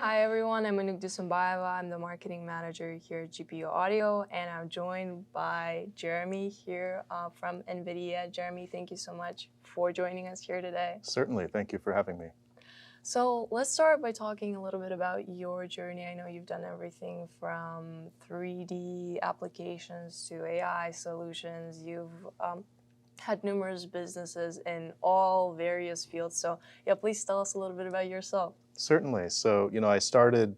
Hi everyone, I'm Manuk Dusambaeva. I'm the marketing manager here at GPU Audio, and I'm joined by Jeremy here from NVIDIA. Jeremy, thank you so much for joining us here today. Certainly, thank you for having me. So let's start by talking a little bit about your journey. I know you've done everything from 3D applications to AI solutions. You've had numerous businesses in all various fields. So yeah, please tell us a little bit about yourself. Certainly. So, I started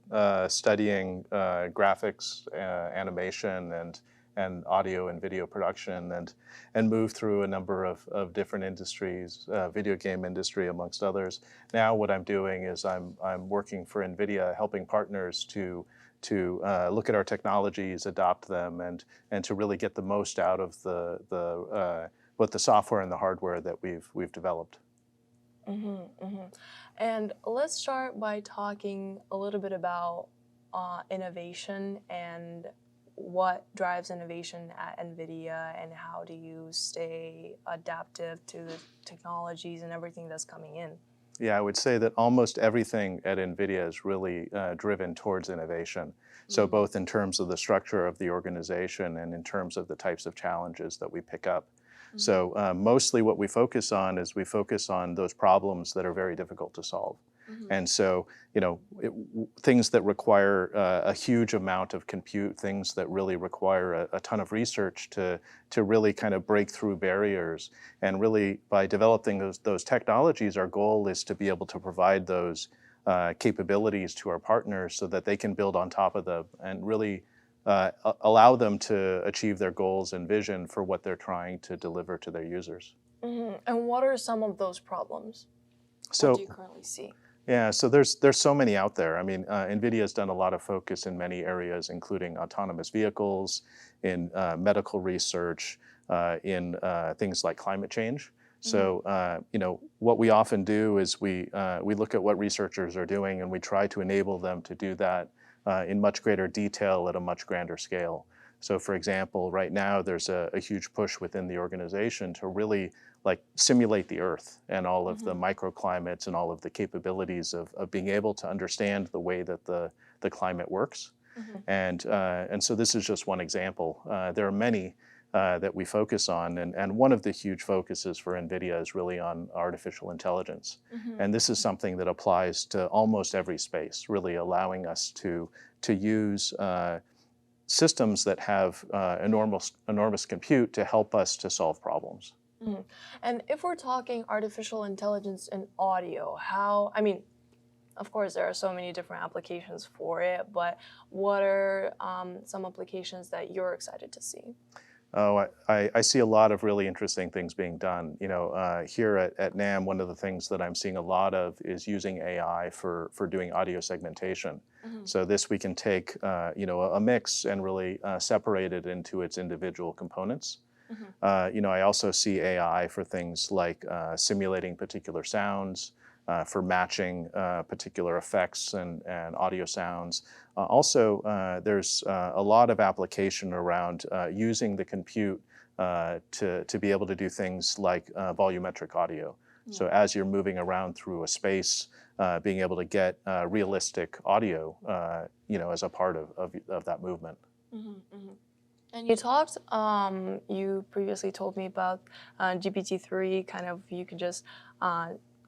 studying graphics, animation, and audio and video production, and moved through a number of different industries, video game industry amongst others. Now, what I'm doing is I'm working for NVIDIA, helping partners to look at our technologies, adopt them, and to really get the most out of both the software and the hardware that we've developed. And let's start by talking a little bit about innovation and what drives innovation at NVIDIA, and how do you stay adaptive to the technologies and everything that's coming in? Yeah, I would say that almost everything at NVIDIA is really driven towards innovation. So both in terms of the structure of the organization and in terms of the types of challenges that we pick up. So mostly what we focus on is we focus on those problems that are very difficult to solve. And so, things that require a huge amount of compute, things that really require a ton of research to really kind of break through barriers. And really, by developing those technologies, our goal is to be able to provide those capabilities to our partners so that they can build on top of them and really allow them to achieve their goals and vision for what they're trying to deliver to their users. And what are some of those problems? So, what do you currently see? Yeah, so there's so many out there. I mean, NVIDIA has done a lot of focus in many areas, including autonomous vehicles, in medical research, in things like climate change. So, what we often do is we look at what researchers are doing, and we try to enable them to do that in much greater detail at a much grander scale. So, for example, right now there's a huge push within the organization to really simulate the Earth and all of the microclimates and all of the capabilities of being able to understand the way that the climate works. And so this is just one example. There are many that we focus on, and one of the huge focuses for NVIDIA is really on artificial intelligence. And this is something that applies to almost every space, really allowing us to use systems that have enormous compute to help us to solve problems. And if we're talking artificial intelligence in audio, of course, there are so many different applications for it, but what are some applications that you're excited to see? Oh, I see a lot of really interesting things being done. Here at NAMM, one of the things that I'm seeing a lot of is using AI for doing audio segmentation. So this we can take, a mix and really separate it into its individual components. I also see AI for things like simulating particular sounds, for matching particular effects and audio sounds. Also, there's a lot of application around using the compute to be able to do things like volumetric audio. So as you're moving around through a space, being able to get realistic audio, as a part of that movement. And you previously told me about GPT-3, kind of you could just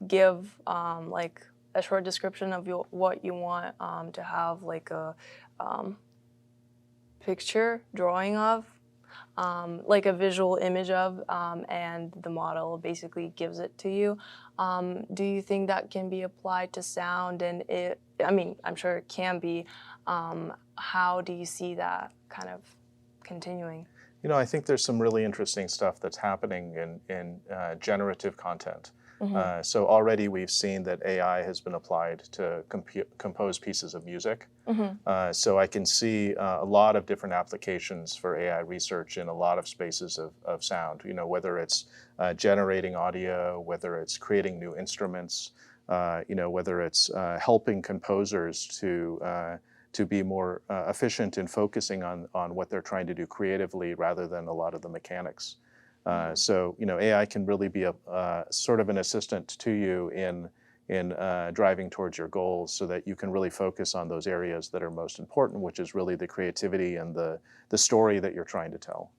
give like a short description of what you want to have, like a picture drawing of, like a visual image of, and the model basically gives it to you. Do you think that can be applied to sound? And I'm sure it can be. How do you see that kind of continuing? I think there's some really interesting stuff that's happening in generative content. So already we've seen that AI has been applied to compose pieces of music. So I can see a lot of different applications for AI research in a lot of spaces of sound, whether it's generating audio, whether it's creating new instruments, whether it's helping composers to be more efficient in focusing on what they're trying to do creatively rather than a lot of the mechanics. So AI can really be a sort of an assistant to you in driving towards your goals, so that you can really focus on those areas that are most important, which is really the creativity and the story that you're trying to tell.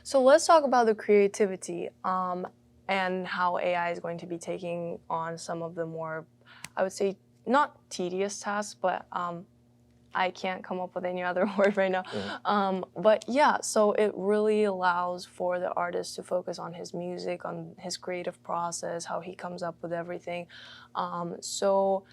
So let's talk about the creativity and how AI is going to be taking on some of the more, I would say, not tedious tasks, but I can't come up with any other word right now. But yeah, so it really allows for the artist to focus on his music, on his creative process, how he comes up with everything. So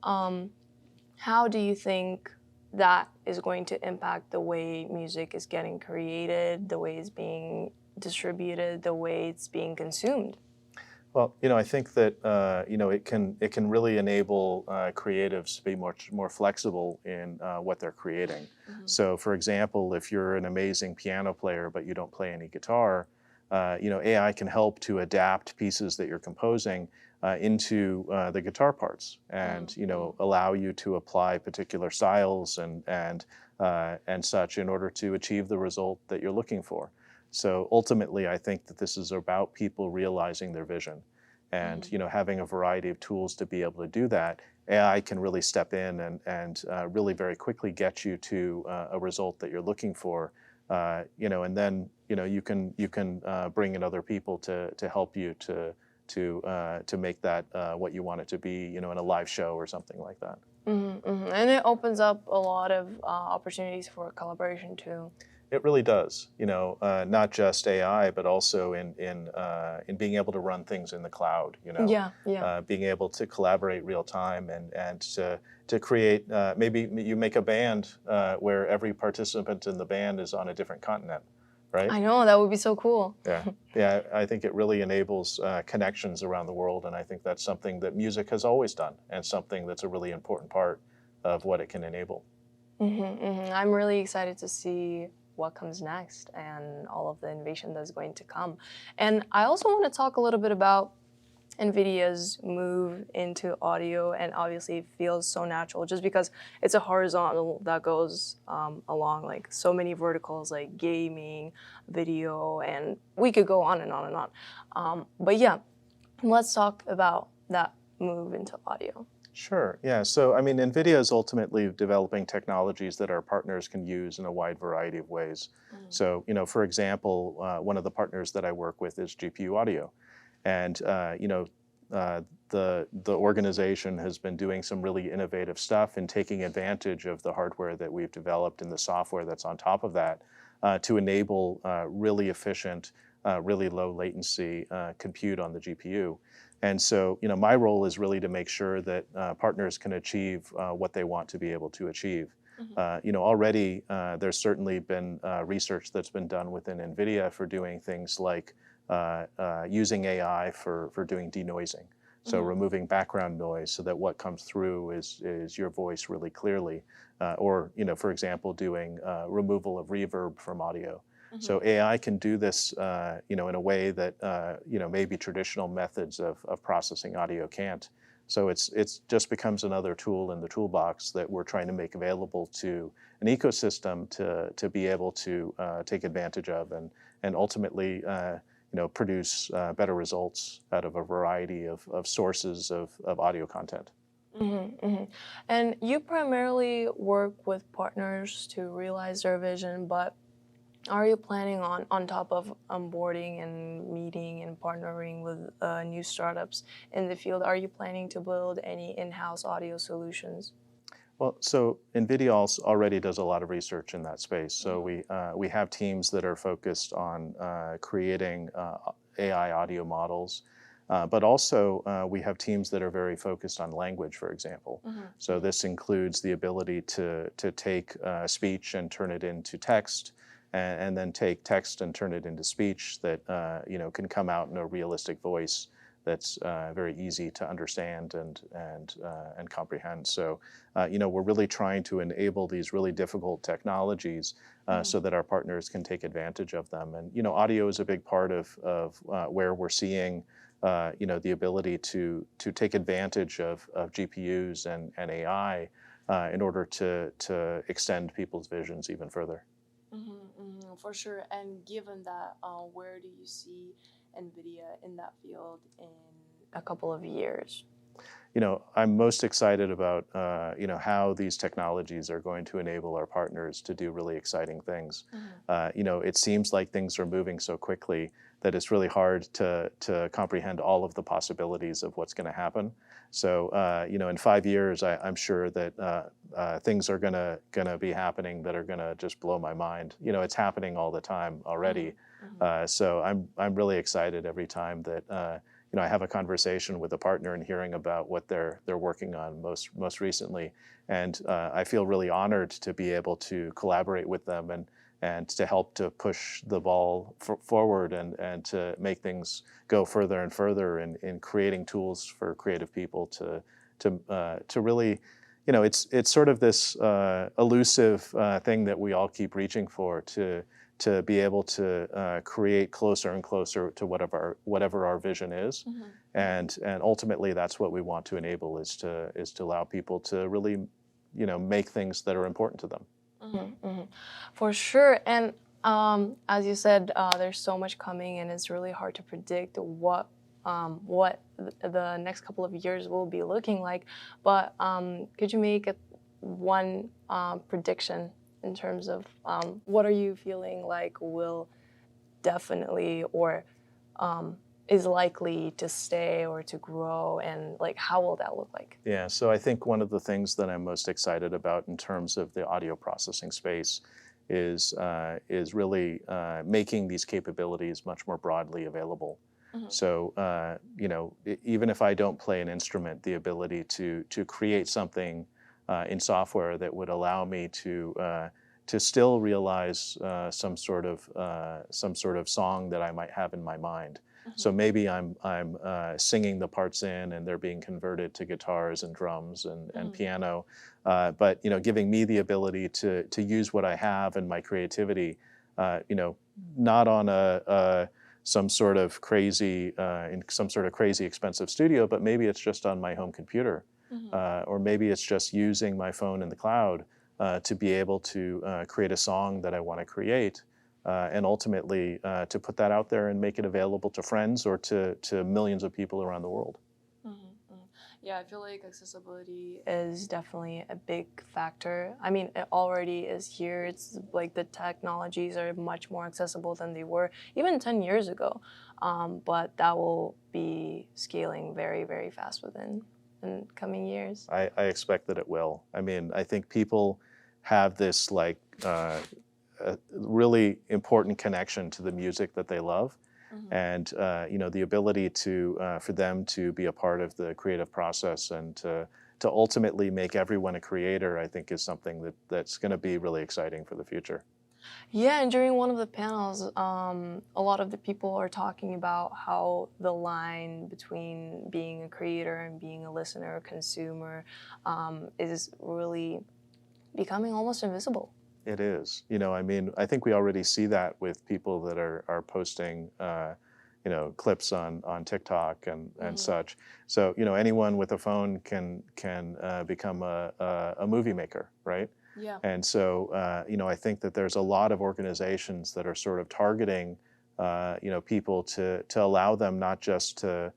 how do you think that is going to impact the way music is getting created, the way it's being distributed, the way it's being consumed? Well, I think that it can really enable creatives to be much more flexible in what they're creating. So, for example, if you're an amazing piano player but you don't play any guitar, AI can help to adapt pieces that you're composing into the guitar parts, and allow you to apply particular styles and such in order to achieve the result that you're looking for. So ultimately, I think that this is about people realizing their vision, and having a variety of tools to be able to do that. AI can really step in and really very quickly get you to a result that you're looking for, and then you can bring in other people to help you to make that what you want it to be, in a live show or something like that. And it opens up a lot of opportunities for collaboration too. It really does, not just AI, but also in being able to run things in the cloud, Yeah. being able to collaborate real time and to create, maybe you make a band where every participant in the band is on a different continent, right? I know, that would be so cool. Yeah, I think it really enables connections around the world, and I think that's something that music has always done, and something that's a really important part of what it can enable. I'm really excited to see what comes next and all of the innovation that's going to come. And I also want to talk a little bit about NVIDIA's move into audio, and obviously it feels so natural just because it's a horizontal that goes along like so many verticals like gaming, video, and we could go on and on and on. But yeah, let's talk about that move into audio. Sure, yeah. So, I mean, NVIDIA is ultimately developing technologies that our partners can use in a wide variety of ways. So, for example, one of the partners that I work with is GPU Audio. And, the organization has been doing some really innovative stuff and taking advantage of the hardware that we've developed and the software that's on top of that to enable really efficient, really low latency compute on the GPU. And so, my role is really to make sure that partners can achieve what they want to be able to achieve. Already there's certainly been research that's been done within NVIDIA for doing things like using AI for doing denoising. So removing background noise so that what comes through is your voice really clearly. Or, for example, doing removal of reverb from audio. So AI can do this, in a way that maybe traditional methods of processing audio can't. So it's just becomes another tool in the toolbox that we're trying to make available to an ecosystem to be able to take advantage of and ultimately produce better results out of a variety of sources of audio content. And you primarily work with partners to realize their vision, but are you planning on top of onboarding and meeting and partnering with new startups in the field, are you planning to build any in-house audio solutions? Well, so NVIDIA also already does a lot of research in that space. So we have teams that are focused on creating AI audio models, but also we have teams that are very focused on language, for example. So this includes the ability to take speech and turn it into text, and then take text and turn it into speech that can come out in a realistic voice that's very easy to understand and comprehend. So, we're really trying to enable these really difficult technologies so that our partners can take advantage of them. And audio is a big part of where we're seeing the ability to take advantage of GPUs and AI in order to extend people's visions even further. For sure. And given that, where do you see NVIDIA in that field in a couple of years? I'm most excited about how these technologies are going to enable our partners to do really exciting things. It seems like things are moving so quickly that it's really hard to comprehend all of the possibilities of what's going to happen. So in 5 years, I'm sure that things are gonna be happening that are gonna just blow my mind. It's happening all the time already. So I'm really excited every time that I have a conversation with a partner and hearing about what they're working on most recently, and I feel really honored to be able to collaborate with them and to help to push the ball forward and to make things go further and further in creating tools for creative people to really, it's sort of this elusive thing that we all keep reaching for to be able to create closer and closer to whatever our vision is, and ultimately that's what we want to enable is to allow people to really, make things that are important to them. For sure. And as you said, there's so much coming, and it's really hard to predict what the next couple of years will be looking like. But could you make one prediction in terms of what are you feeling like will definitely or is likely to stay or to grow, and like how will that look like? Yeah, so I think one of the things that I'm most excited about in terms of the audio processing space is really making these capabilities much more broadly available. So even if I don't play an instrument, the ability to create something in software that would allow me to still realize some sort of song that I might have in my mind. So maybe I'm singing the parts in, and they're being converted to guitars and drums and piano, but giving me the ability to use what I have and my creativity, not on some sort of crazy expensive studio, but maybe it's just on my home computer, or maybe it's just using my phone in the cloud to be able to create a song that I want to create. And ultimately to put that out there and make it available to friends or to millions of people around the world. Yeah, I feel like accessibility is definitely a big factor. I mean, it already is here. It's like the technologies are much more accessible than they were even 10 years ago. But that will be scaling very, very fast in coming years. I expect that it will. I mean, I think people have this like a really important connection to the music that they love, and the ability for them to be a part of the creative process and to ultimately make everyone a creator, I think is something that's going to be really exciting for the future. Yeah, and during one of the panels, a lot of the people are talking about how the line between being a creator and being a listener or consumer is really becoming almost invisible. It is. I mean, I think we already see that with people that are posting, clips on TikTok and such. So, anyone with a phone can become a movie maker, right? Yeah. And so, I think that there's a lot of organizations that are sort of targeting, people to allow them not just to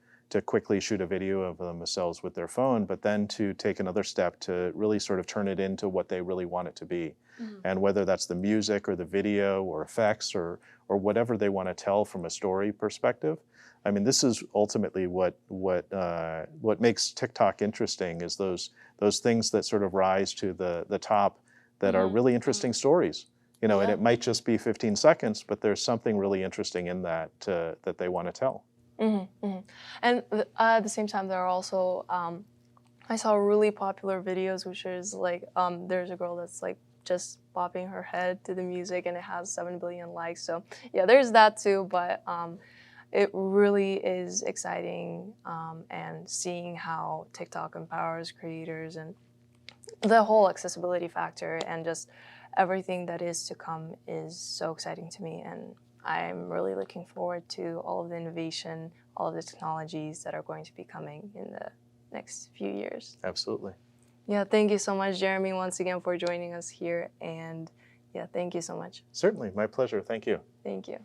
quickly shoot a video of themselves with their phone, but then to take another step to really sort of turn it into what they really want it to be. And whether that's the music or the video or effects or whatever they want to tell from a story perspective. I mean, this is ultimately what makes TikTok interesting is those things that sort of rise to the top that are really interesting stories. And it might just be 15 seconds, but there's something really interesting in that that they want to tell. And at the same time, there are also, I saw really popular videos, which is like, there's a girl that's like just bopping her head to the music, and it has 7 billion likes. So yeah, there's that too, but it really is exciting, and seeing how TikTok empowers creators and the whole accessibility factor and just everything that is to come is so exciting to me. And I'm really looking forward to all of the innovation, all of the technologies that are going to be coming in the next few years. Absolutely. Yeah, thank you so much, Jeremy, once again for joining us here. And yeah, thank you so much. Certainly, my pleasure. Thank you. Thank you.